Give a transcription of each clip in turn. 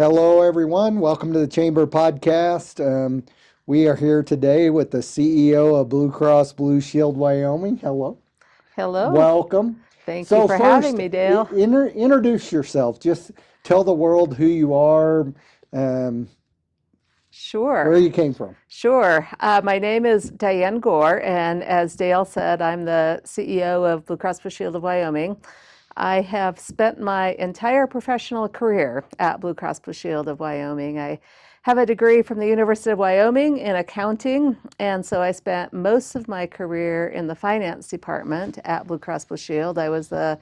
Hello, everyone. Welcome to the Chamber Podcast. We are here today with the CEO of Blue Cross Blue Shield Wyoming. Hello. Hello. Welcome. Thank you So for having first, me, Dale. introduce yourself. Just tell the world who you are, um, where Sure. you came from. Sure. My name is Diane Gore, and as Dale said, I'm the CEO of Blue Cross Blue Shield of Wyoming. I have spent my entire professional career at Blue Cross Blue Shield of Wyoming. I have a degree from the University of Wyoming in accounting, and so I spent most of my career in the finance department at Blue Cross Blue Shield. I was the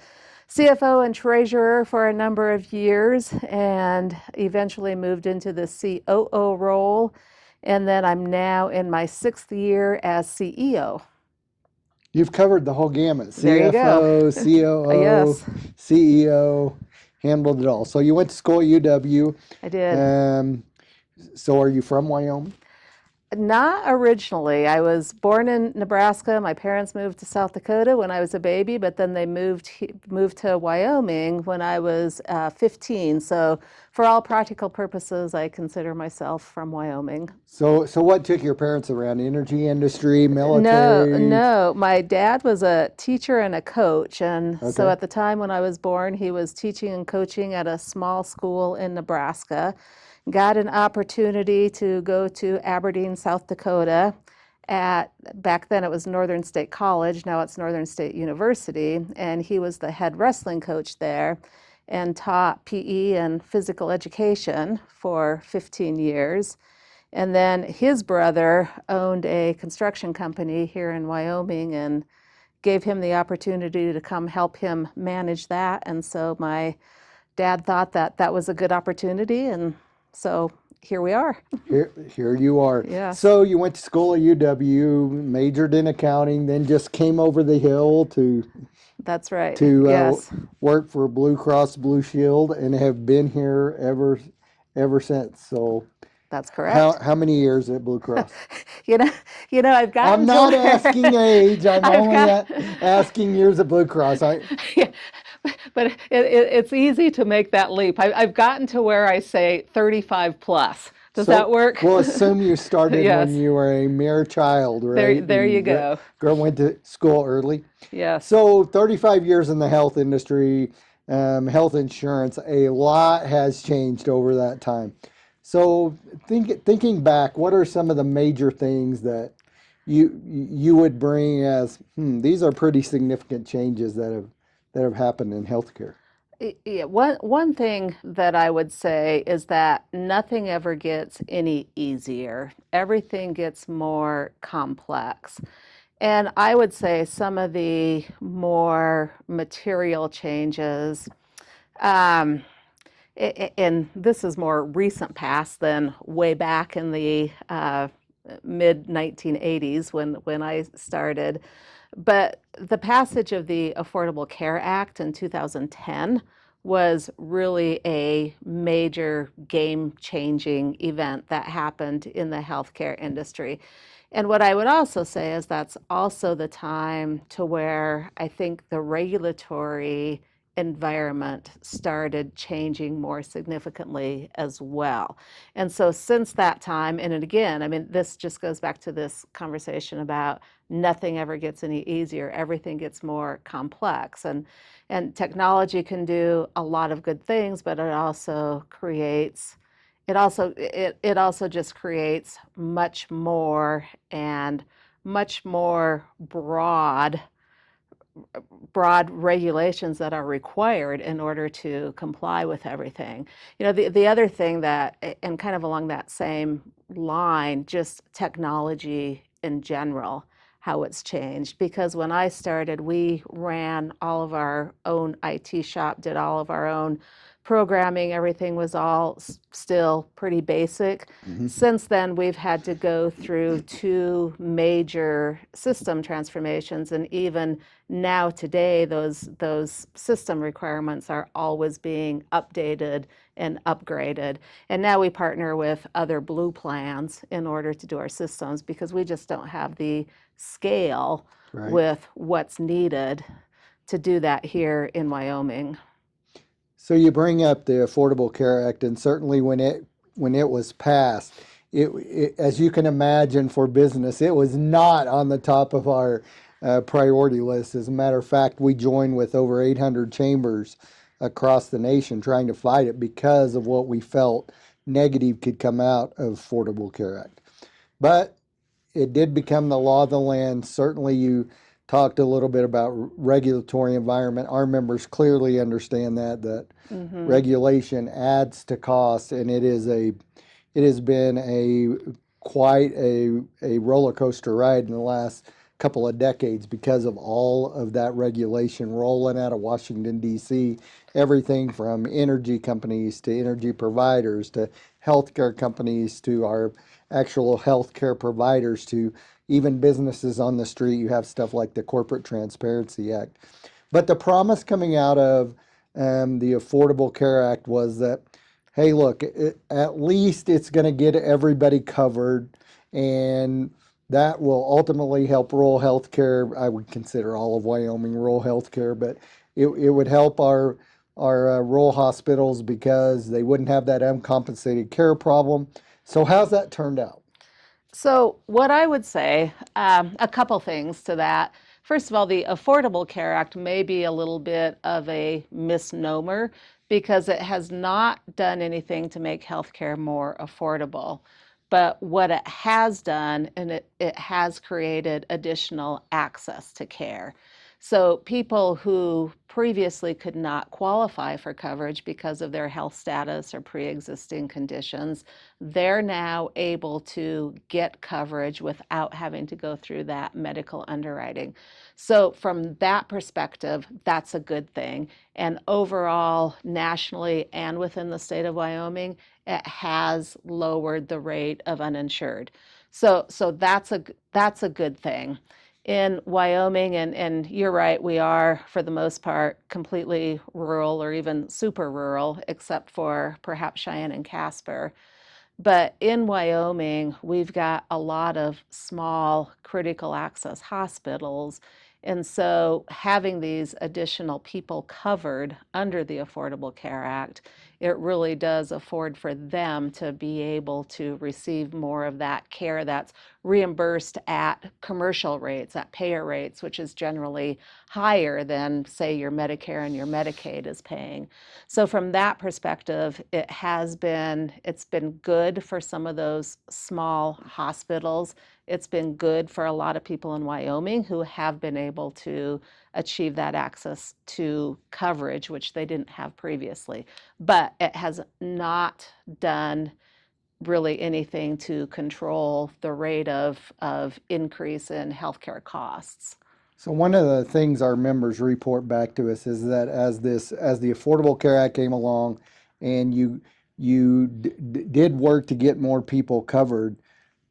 CFO and treasurer for a number of years and eventually moved into the COO role. And then I'm now in my 6th year as CEO. You've covered the whole gamut: There you go. CFO, COO, Yes, CEO, handled it all. So you went to school at UW. I did. Um, so are you from Wyoming? Not originally. I was born in Nebraska. My parents moved to South Dakota when I was a baby, but then they moved to Wyoming when I was 15. So, for all practical purposes, I consider myself from Wyoming. So what took your parents around? Energy industry, No, military? no. My dad was a teacher and a coach. And so Okay. at the time when I was born, he was teaching and coaching at a small school in Nebraska. Got an opportunity to go to Aberdeen, South Dakota. Back then it was Northern State College, now it's Northern State University. And he was the head wrestling coach there and taught PE and physical education for 15 years. And then his brother owned a construction company here in Wyoming and gave him the opportunity to come help him manage that. And so my dad thought that that was a good opportunity. And so here we are. Here you are. Yes, So you went to school at UW, majored in accounting, then just came over the hill that's right. to Yes, work for Blue Cross Blue Shield and have been here ever since. So that's how correct. how many years at Blue Cross? You know, I've I'm gotten to not where asking age. I'm I've only got. asking years at Blue Cross. Yeah, but it's easy to make that leap. I've gotten to where I say 35 plus. Does that So work? we'll assume you started when Yes. you were a mere child, There, right? there you And go. went to school early. Yes. So 35 years in the health industry, health insurance, a lot has changed over that time. So thinking back, what are some of the major things that you would bring as, these are pretty significant changes that have happened in healthcare? Yeah, one thing that I would say is that nothing ever gets any easier. Everything gets more complex. And I would say some of the more material changes, um, and this is more recent past than way back in the mid 1980s when I started. But the passage of the Affordable Care Act in 2010 was really a major game changing event that happened in the healthcare industry. And what I would also say is that's also the time to where I think the regulatory environment started changing more significantly as well. And so since that time, and again, I mean, this just goes back to this conversation about nothing ever gets any easier. Everything gets more complex. And technology can do a lot of good things, but it also just creates much more and much more broad regulations that are required in order to comply with everything. The other thing that, and kind of along that same line, just technology in general, how it's changed. Because when I started, we ran all of our own IT shop, did all of our own programming, everything was all still pretty basic. Hmm. Since then, we've had to go through two major system transformations, and even now today those system requirements are always being updated and upgraded. And now we partner with other blue plans in order to do our systems because we just don't have the scale Right. with what's needed to do that here in Wyoming. So you bring up the Affordable Care Act, and certainly when it was passed, as you can imagine for business, it was not on the top of our priority list. As a matter of fact, we joined with over 800 chambers across the nation trying to fight it because of what we felt negative could come out of Affordable Care Act. But it did become the law of the land. Certainly, you talked a little bit about regulatory environment. Our members clearly understand that Mm-hmm. regulation adds to cost, and it has been quite a roller coaster ride in the last couple of decades because of all of that regulation rolling out of Washington D.C. Everything from energy companies to energy providers to healthcare companies to our actual healthcare providers to even businesses on the street. You have stuff like the Corporate Transparency Act. But the promise coming out of the Affordable Care Act was that, hey, look, at least it's going to get everybody covered, and that will ultimately help rural health care. I would consider all of Wyoming rural health care, but it would help our rural hospitals because they wouldn't have that uncompensated care problem. So how's that turned out? So, what I would say, a couple things to that. First of all, the Affordable Care Act may be a little bit of a misnomer because it has not done anything to make healthcare more affordable. But what it has done, and it has created additional access to care. So, people who previously could not qualify for coverage because of their health status or pre existing conditions, they're now able to get coverage without having to go through that medical underwriting. So, from that perspective, that's a good thing. And overall, nationally and within the state of Wyoming, it has lowered the rate of uninsured. So that's a good thing. In Wyoming, and you're right, we are, for the most part, completely rural or even super rural, except for perhaps Cheyenne and Casper. But in Wyoming, we've got a lot of small critical access hospitals. And so having these additional people covered under the Affordable Care Act, it really does afford for them to be able to receive more of that care that's reimbursed at commercial rates, at payer rates, which is generally higher than, say, your Medicare and your Medicaid is paying. So from that perspective, it's been good for some of those small hospitals. It's been good for a lot of people in Wyoming who have been able to achieve that access to coverage, which they didn't have previously. But it has not done really anything to control the rate of increase in healthcare costs. So one of the things our members report back to us is that as the Affordable Care Act came along, and you did work to get more people covered,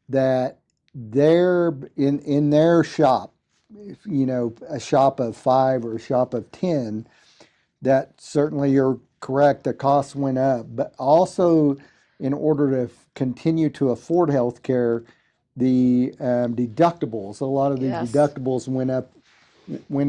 that they're in their shop, if, a shop of five or a shop of 10, that certainly you're correct, the costs went up, but also in order to continue to afford health care, the deductibles, a lot of the Yes. deductibles went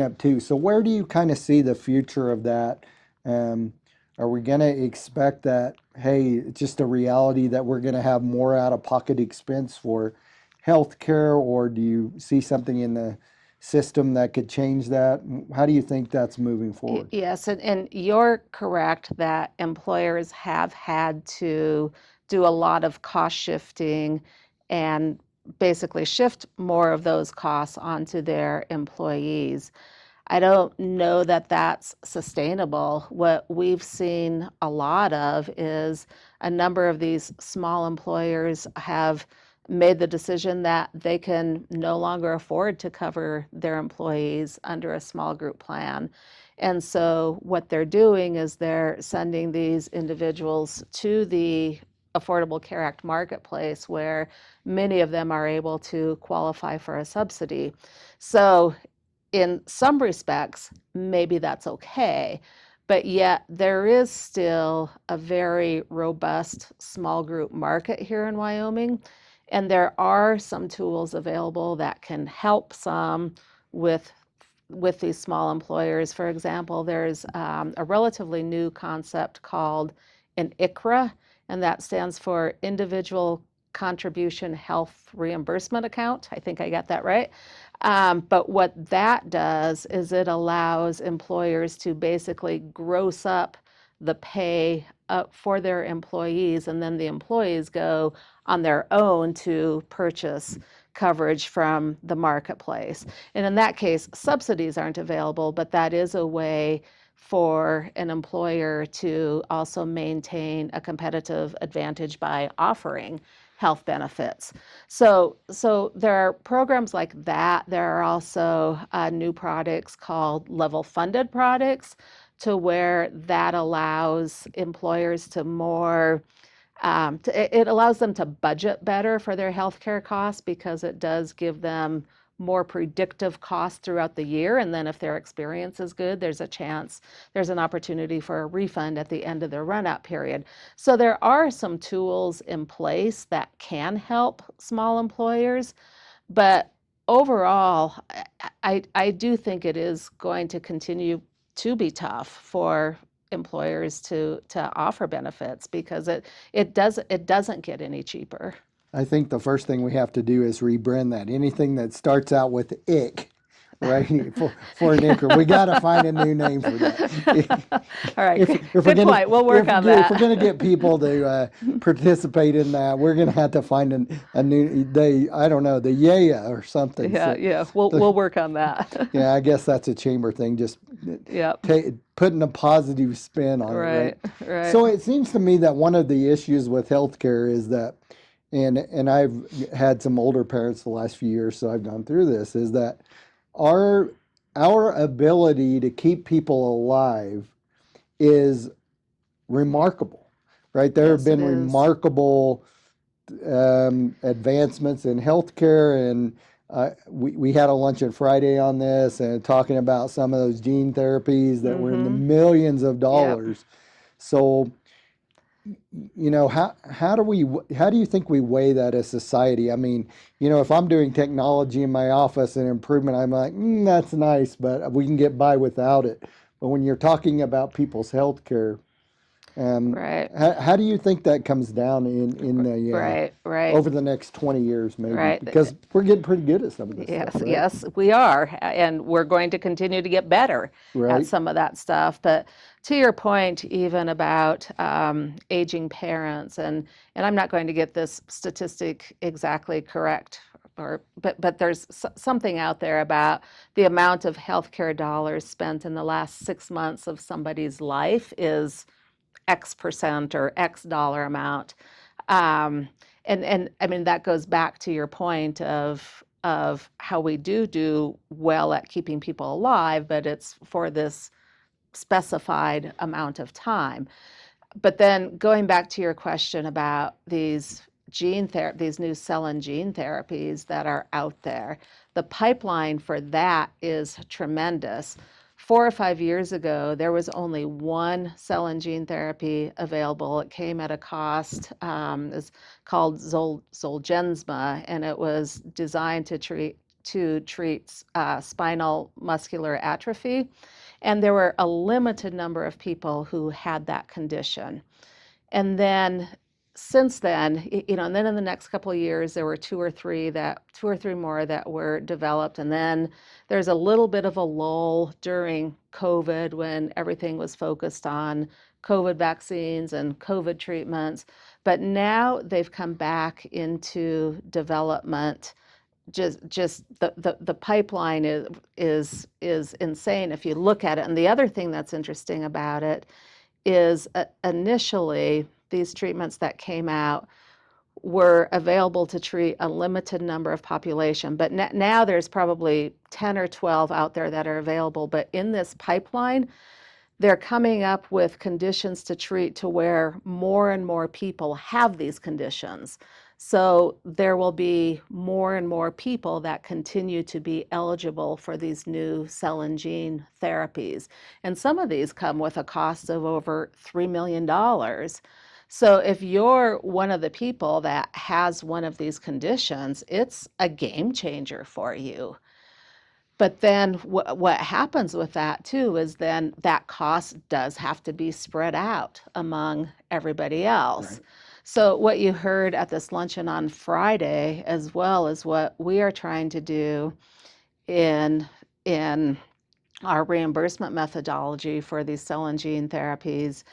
up too. So where do you kind of see the future of that? Um, are we going to expect that, hey, it's just a reality that we're going to have more out of pocket expense for health care, or do you see something in the system that could change that? How do you think that's moving forward? Yes, and you're correct that employers have had to do a lot of cost shifting and basically shift more of those costs onto their employees. I don't know that that's sustainable. What we've seen a lot of is a number of these small employers have made the decision that they can no longer afford to cover their employees under a small group plan. And so what they're doing is they're sending these individuals to the Affordable Care Act marketplace where many of them are able to qualify for a subsidy. So in some respects, maybe that's okay. But yet, there is still a very robust small group market here in Wyoming. And there are some tools available that can help some with with these small employers. For example, there's a relatively new concept called an ICRA, and that stands for Individual Contribution Health Reimbursement Account. I think I got that right. But what that does is it allows employers to basically gross up the pay for their employees, and then the employees go on their own to purchase coverage from the marketplace. And in that case, subsidies aren't available, but that is a way for an employer to also maintain a competitive advantage by offering health benefits. So there are programs like that. There are also new products called level funded products, to where that allows employers to more it allows them to budget better for their healthcare costs, because it does give them more predictive costs throughout the year. And then if their experience is good, there's an opportunity for a refund at the end of the run-out period. So there are some tools in place that can help small employers, but overall, I do think it is going to continue to be tough for employers to offer benefits, because it doesn't get any cheaper. I think the first thing we have to do is rebrand that. Anything that starts out with ick, right? For an ICR, we got to find a new name for that. All right, If good we're gonna, point. We'll work on that. If we're going to get people to participate in that, we're going to have to find a new, I don't know, the yeah or something. Yeah, So, yeah, we'll work on that. yeah, I guess that's a chamber thing, just Yep. putting a positive spin on it, Right, right? right. So it seems to me that one of the issues with healthcare is that, and I've had some older parents the last few years, so I've gone through this, is that our ability to keep people alive is remarkable, right? There have Yes, it been is. remarkable advancements in healthcare, and we had a luncheon Friday on this and talking about some of those gene therapies that were in the millions of dollars. So, how do you think we weigh that as society? I mean, if I'm doing technology in my office and improvement, I'm like, that's nice, but we can get by without it. But when you're talking about people's health care, Right, how do you think that comes down in the right. over the next 20 years, maybe? Right. Because we're getting pretty good at some of this Yes, stuff, right? yes, we are, and we're going to continue to get better at Right. some of that stuff. But to your point, even about aging parents, and I'm not going to get this statistic exactly correct, but there's something out there about the amount of healthcare dollars spent in the last 6 months of somebody's life is X percent or X dollar amount. Um, and I mean, that goes back to your point of how we do well at keeping people alive, but it's for this specified amount of time. But then going back to your question about these these new cell and gene therapies that are out there, the pipeline for that is tremendous. 4 or 5 years ago, there was only one cell and gene therapy available. It came at a cost, it's called Zolgensma, and it was designed to treat spinal muscular atrophy. And there were a limited number of people who had that condition. And then since then, and then in the next couple of years, there were two or three more that were developed. And then there's a little bit of a lull during COVID, when everything was focused on COVID vaccines and COVID treatments. But now they've come back into development. Just the pipeline is insane if you look at it. And the other thing that's interesting about it is initially these treatments that came out were available to treat a limited number of population, but now there's probably 10 or 12 out there that are available. But in this pipeline, they're coming up with conditions to treat to where more and more people have these conditions. So there will be more and more people that continue to be eligible for these new cell and gene therapies. And some of these come with a cost of over $3 million. So if you're one of the people that has one of these conditions, it's a game changer for you. But then what happens with that too is then that cost does have to be spread out among everybody else. Right. So what you heard at this luncheon on Friday, as well as what we are trying to do in in our reimbursement methodology for these cell and gene therapies,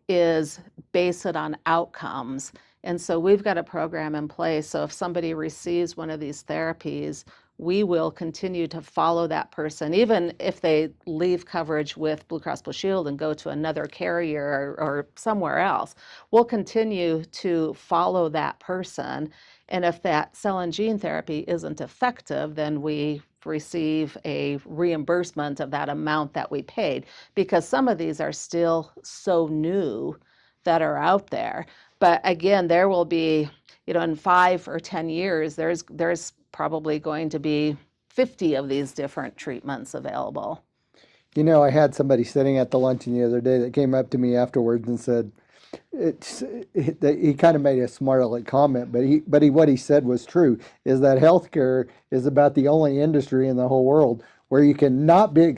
is base it on outcomes. And so we've got a program in place. So if somebody receives one of these therapies, we will continue to follow that person, even if they leave coverage with Blue Cross Blue Shield and go to another carrier or somewhere else. We'll continue to follow that person. And if that cell and gene therapy isn't effective, then we receive a reimbursement of that amount that we paid, because some of these are still so new that are out there. But again, there will be, in 5 or 10 years, there's probably going to be 50 of these different treatments available. I had somebody sitting at the luncheon the other day that came up to me afterwards and said, he kind of made a smart aleck comment, but what he said was true, is that healthcare is about the only industry in the whole world where you can not be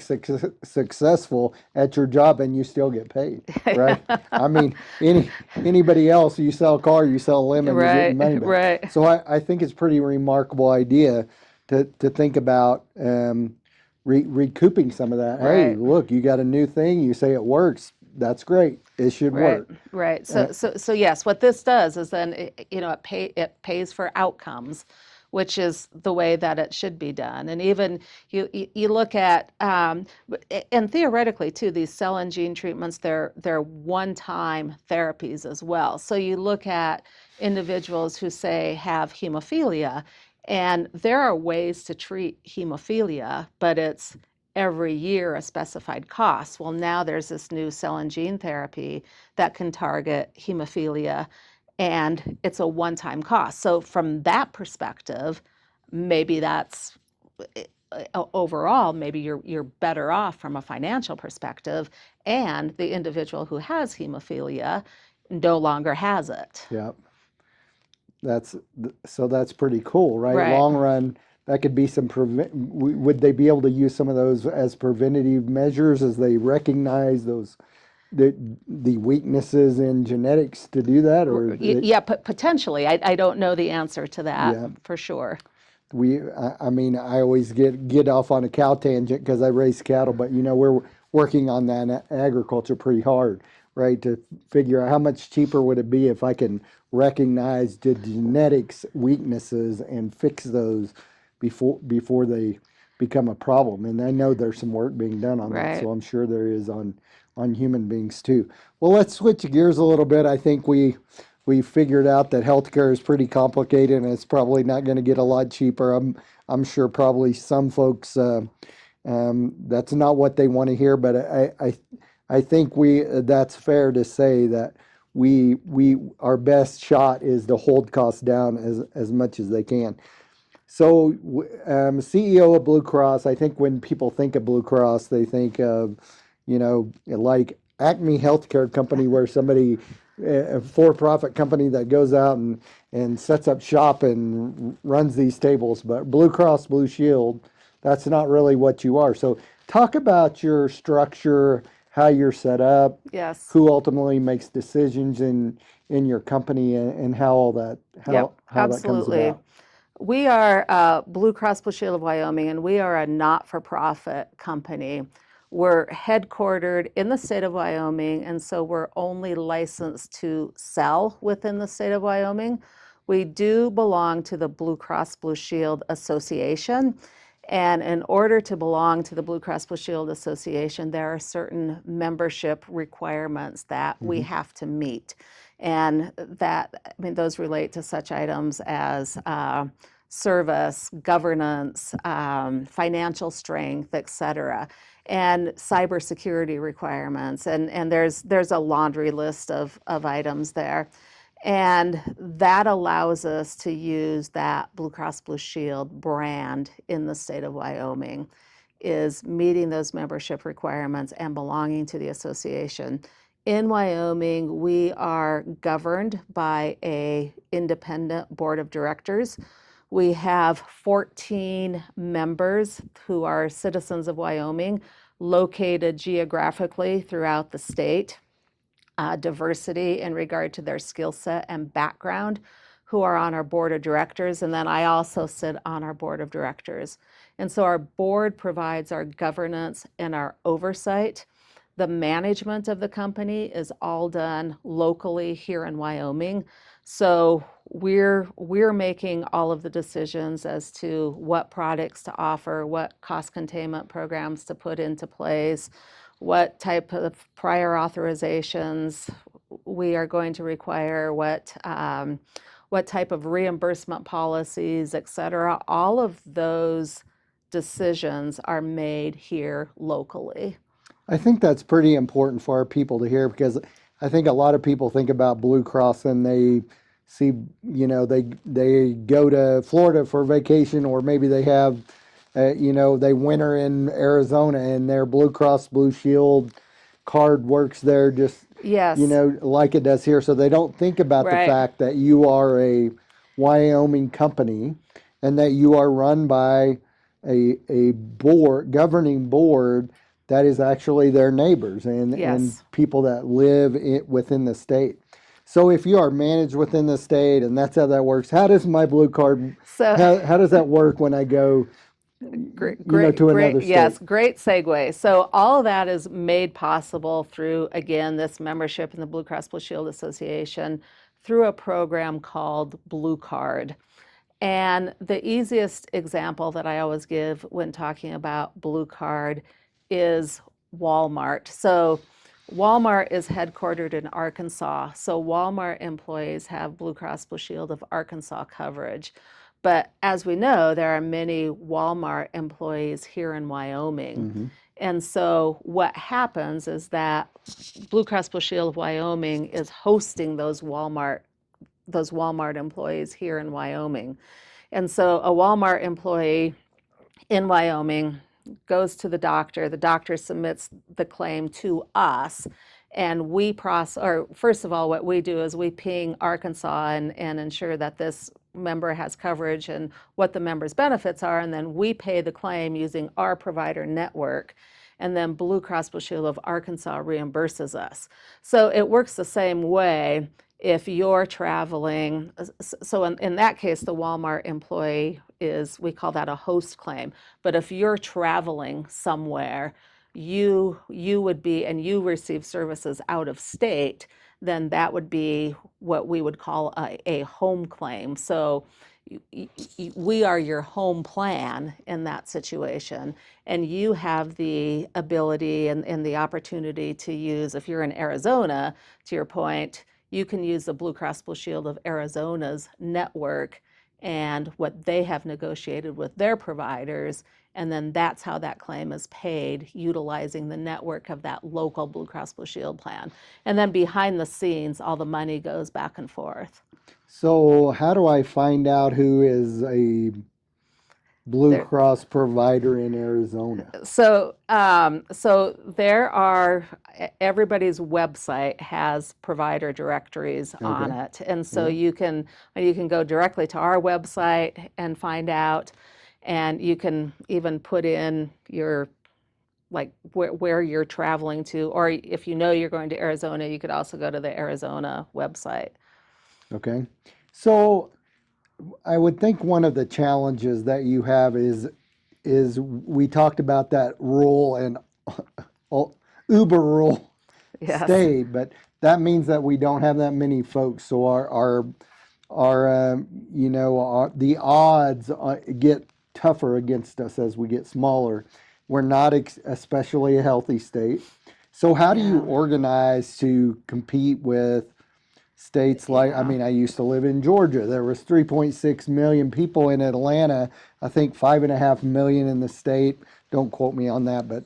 successful at your job and you still get paid, right? I mean, anybody else, you sell a car, you sell a lemon, you're Right, getting money back. right. So I think it's a pretty remarkable idea to think about recouping some of that. Hey, Right. look, you got a new thing, you say it works. That's great. It should Right, work. right. So yes, what this does is then it pays for outcomes, which is the way that it should be done. And even you look at and theoretically too, these cell and gene treatments, they're one-time therapies as well. So you look at individuals who say have hemophilia, and there are ways to treat hemophilia, but it's every year a specified cost. Well, now there's this new cell and gene therapy that can target hemophilia, and it's a one-time cost. So from that perspective, maybe that's overall, maybe you're better off from a financial perspective, and the individual who has hemophilia no longer has it. Yeah. That's pretty cool, right? Right. Long run, that could be some would they be able to use some of those as preventative measures as they recognize the weaknesses in genetics to do that, or Yeah, potentially. I don't know the answer to that yeah. for sure. I mean, I always get off on a cow tangent because I raise cattle, but we're working on that in agriculture pretty hard, right? To figure out how much cheaper would it be if I can recognize the genetics weaknesses and fix those before they become a problem. And I know there's some work being done on that, Right. so I'm sure there is on human beings too. Well, let's switch gears a little bit. I think we figured out that healthcare is pretty complicated and it's probably not going to get a lot cheaper. I'm sure probably some folks that's not what they want to hear, but I think that's fair to say that we our best shot is to hold costs down as much as they can. So, CEO of Blue Cross, I think when people think of Blue Cross, they think of, like Acme Healthcare Company, where somebody, a for-profit company that goes out and sets up shop and runs these tables. But Blue Cross Blue Shield, that's not really what you are. So, talk about your structure, how you're set up, Yes. who ultimately makes decisions in your company, and how all that Yep, how that comes absolutely. about. We are Blue Cross Blue Shield of Wyoming, and we are a not-for-profit company. We're headquartered in the state of Wyoming, and so we're only licensed to sell within the state of Wyoming. We do belong to the Blue Cross Blue Shield Association, and in order to belong to the Blue Cross Blue Shield Association, there are certain membership requirements that we have to meet. And those relate to such items as service, governance, financial strength, et cetera, and cybersecurity requirements. And there's a laundry list of items there. And that allows us to use that Blue Cross Blue Shield brand in the state of Wyoming, is meeting those membership requirements and belonging to the association. In Wyoming, we are governed by an independent board of directors. We have 14 members who are citizens of Wyoming located geographically throughout the state. Diversity in regard to their skill set and background, who are on our board of directors. And then I also sit on our board of directors. And so our board provides our governance and our oversight. The management of the company is all done locally here in Wyoming. So we're making all of the decisions as to what products to offer, what cost containment programs to put into place, what type of prior authorizations we are going to require, what type of reimbursement policies, et cetera. All of those decisions are made here locally. I think that's pretty important for our people to hear, because I think a lot of people think about Blue Cross and they see, they go to Florida for vacation, or maybe they have, they winter in Arizona and their Blue Cross Blue Shield card works there just, Yes. like it does here. So they don't think about the Right. fact that you are a Wyoming company and that you are run by a governing board that is actually their neighbors and Yes. people that live within the state. So if you are managed within the state and that's how that works, how does my blue card, So how does that work when I go, to another state? Yes, great segue. So all of that is made possible through, again, this membership in the Blue Cross Blue Shield Association through a program called Blue Card. And the easiest example that I always give when talking about Blue Card is Walmart. So Walmart is headquartered in Arkansas. So Walmart employees have Blue Cross Blue Shield of Arkansas coverage. But as we know, there are many Walmart employees here in Wyoming. And so what happens is that Blue Cross Blue Shield of Wyoming is hosting those Walmart employees here in Wyoming. And so a Walmart employee in Wyoming goes to the doctor submits the claim to us, and we process, or first of all, what we do is we ping Arkansas and ensure that this member has coverage and what the member's benefits are, and then we pay the claim using our provider network. And then Blue Cross Blue Shield of Arkansas reimburses us. So it works the same way if you're traveling. So in that case, the Walmart employee we call that a host claim. But if you're traveling somewhere, you would be, and you receive services out of state, then that would be what we would call a home claim. So we are your home plan in that situation, and you have the ability and the opportunity to use, if you're in Arizona, to your point, you can use the Blue Cross Blue Shield of Arizona's network and what they have negotiated with their providers, and then that's how that claim is paid, utilizing the network of that local Blue Cross Blue Shield plan. And then behind the scenes, all the money goes back and forth. So how do I find out who is a Blue Cross provider in Arizona? So there are, everybody's website has provider directories on it, and so you can go directly to our website and find out, and you can even put in your, like, where you're traveling to, or if you know you're going to Arizona, you could also go to the Arizona website. Okay. So I would think one of the challenges that you have is we talked about that rural and uber rural Yes. state, but that means that we don't have that many folks. So the odds get tougher against us as we get smaller. We're not especially a healthy state. So how do you organize to compete with states like, I used to live in Georgia. There was 3.6 million people in Atlanta. I think 5.5 million in the state. Don't quote me on that, but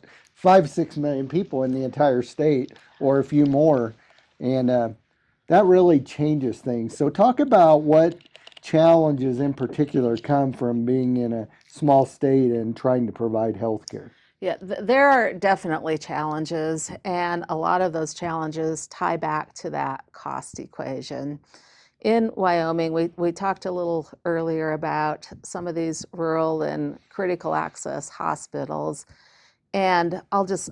6 million people in the entire state, or a few more. And that really changes things. So talk about what challenges in particular come from being in a small state and trying to provide health care. Yeah, there are definitely challenges, and a lot of those challenges tie back to that cost equation. In Wyoming, we talked a little earlier about some of these rural and critical access hospitals, and I'll just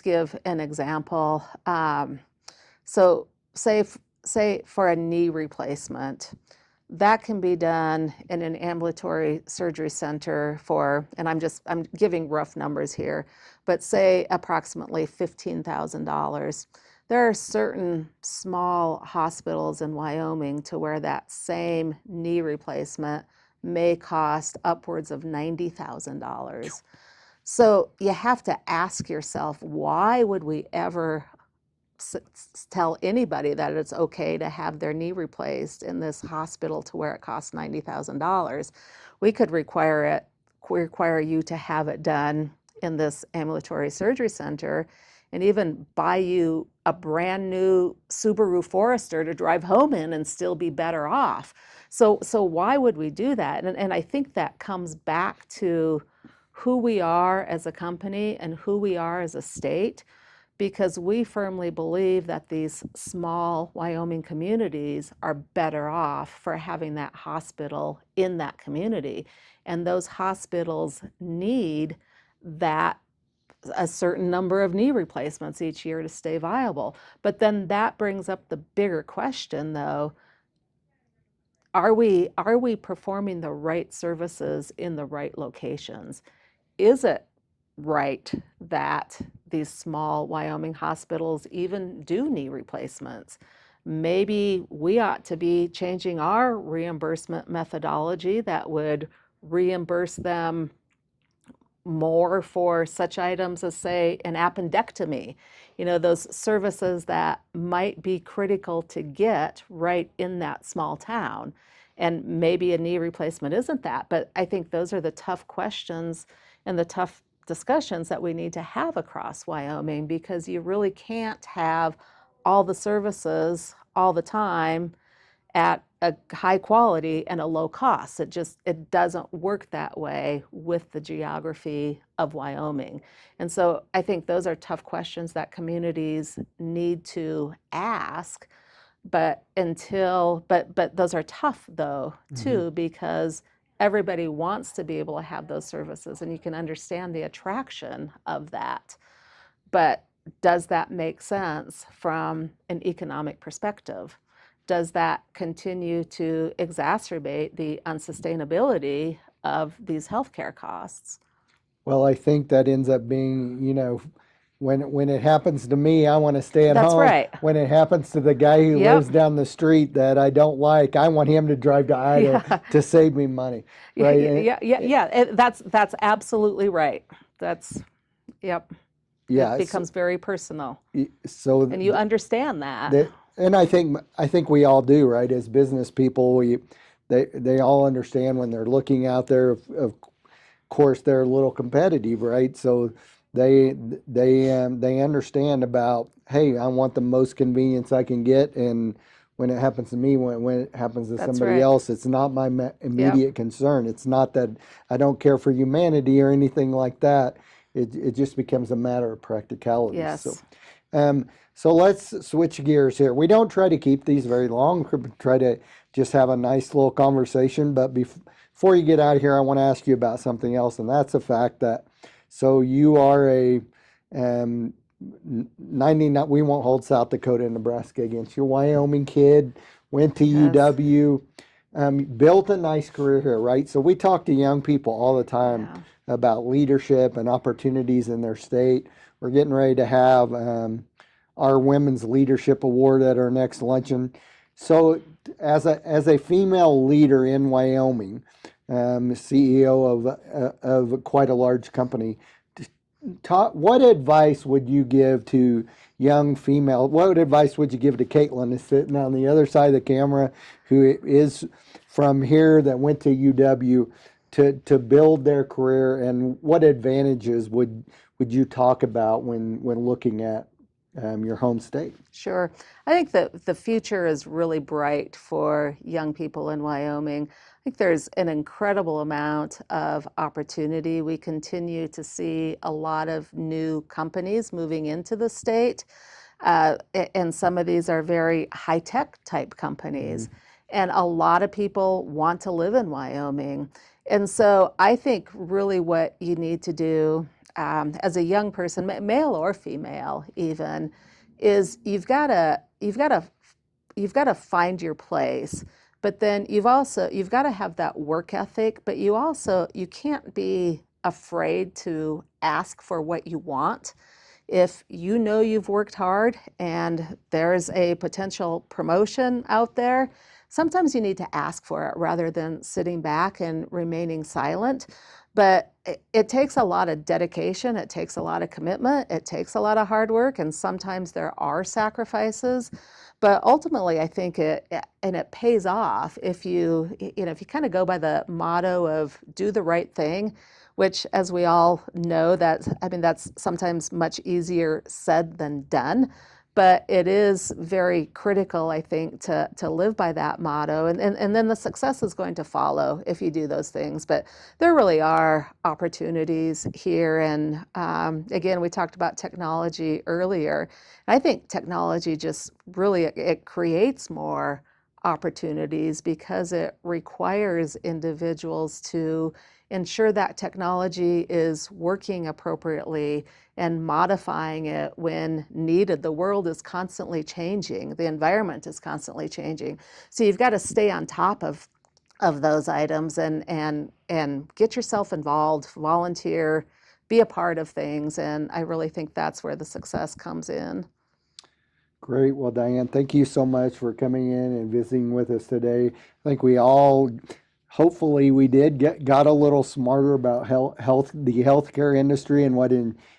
give an example. So say for a knee replacement, that can be done in an ambulatory surgery center for, and I'm giving rough numbers here, but say approximately $15,000. There are certain small hospitals in Wyoming to where that same knee replacement may cost upwards of $90,000. So you have to ask yourself, why would we ever tell anybody that it's okay to have their knee replaced in this hospital to where it costs $90,000? We could require you to have it done in this ambulatory surgery center and even buy you a brand new Subaru Forester to drive home in and still be better off. So why would we do that? And I think that comes back to who we are as a company and who we are as a state, because we firmly believe that these small Wyoming communities are better off for having that hospital in that community. And those hospitals need that a certain number of knee replacements each year to stay viable. But then that brings up the bigger question though, are we performing the right services in the right locations? Is it right that these small Wyoming hospitals even do knee replacements? Maybe we ought to be changing our reimbursement methodology that would reimburse them more for such items as, say, an appendectomy, those services that might be critical to get right in that small town. And maybe a knee replacement isn't that, but I think those are the tough questions and the tough discussions that we need to have across Wyoming, because you really can't have all the services all the time at a high quality and a low cost. It doesn't work that way with the geography of Wyoming. And so I think those are tough questions that communities need to ask. But those are tough though too, because everybody wants to be able to have those services, and you can understand the attraction of that. But does that make sense from an economic perspective? Does that continue to exacerbate the unsustainability of these healthcare costs? Well, I think that ends up being, when it happens to me, I want to stay at That's home. right. When it happens to the guy who Yep. lives down the street that I don't like, I want him to drive to Idaho Yeah. to save me money, right? Yeah. That's absolutely right. Yep. Yeah. It becomes very personal, So and you understand that. and I think we all do, right? As business people, they all understand when they're looking out there. Of course, they're a little competitive, right? So they understand about, hey, I want the most convenience I can get, and when it happens to me, when it happens to That's somebody right. else, it's not my Yep. immediate concern. It's not that I don't care for humanity or anything like that. It just becomes a matter of practicality. So. Yes. So let's switch gears here. We don't try to keep these very long. We try to just have a nice little conversation. But before you get out of here, I want to ask you about something else, and that's the fact that, so you are a 99. We won't hold South Dakota and Nebraska against you. Wyoming kid, went to Yes. UW, built a nice career here, right? So we talk to young people all the time Yeah. about leadership and opportunities in their state. We're getting ready to have our Women's Leadership Award at our next luncheon. So, as a female leader in Wyoming, CEO of quite a large company, what advice would you give to young female? What advice would you give to Caitlin, who's sitting on the other side of the camera, who is from here that went to UW, to build their career, and what advantages would you talk about when looking at your home state? Sure. I think that the future is really bright for young people in Wyoming. I think there's an incredible amount of opportunity. We continue to see a lot of new companies moving into the state, and some of these are very high-tech type companies. And a lot of people want to live in Wyoming. And so I think really what you need to do as a young person, male or female even, is you've got to find your place. But then you've got to have that work ethic, but you can't be afraid to ask for what you want. If you know you've worked hard and there's a potential promotion out there, sometimes you need to ask for it rather than sitting back and remaining silent. But it takes a lot of dedication, it takes a lot of commitment, it takes a lot of hard work, and sometimes there are sacrifices. But ultimately, I think it pays off if if you kind of go by the motto of do the right thing, which, as we all know, that's sometimes much easier said than done. But it is very critical, I think, to live by that motto. And then the success is going to follow if you do those things. But there really are opportunities here. And again, we talked about technology earlier. And I think technology just really, it creates more opportunities because it requires individuals to ensure that technology is working appropriately and modifying it when needed. The world is constantly changing. The environment is constantly changing. So you've got to stay on top of those items and get yourself involved, volunteer, be a part of things. And I really think that's where the success comes in. Great. Well, Diane, thank you so much for coming in and visiting with us today. I think we all, hopefully, we got a little smarter about the healthcare industry and what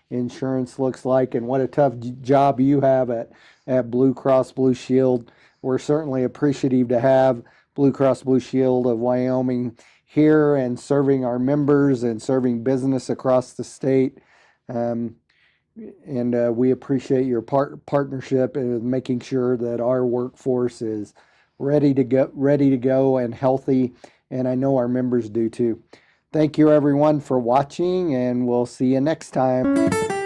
insurance looks like, and what a tough job you have at Blue Cross Blue Shield. We're certainly appreciative to have Blue Cross Blue Shield of Wyoming here and serving our members and serving business across the state. And we appreciate your partnership in making sure that our workforce is ready to go and healthy. And I know our members do too. Thank you everyone for watching, and we'll see you next time.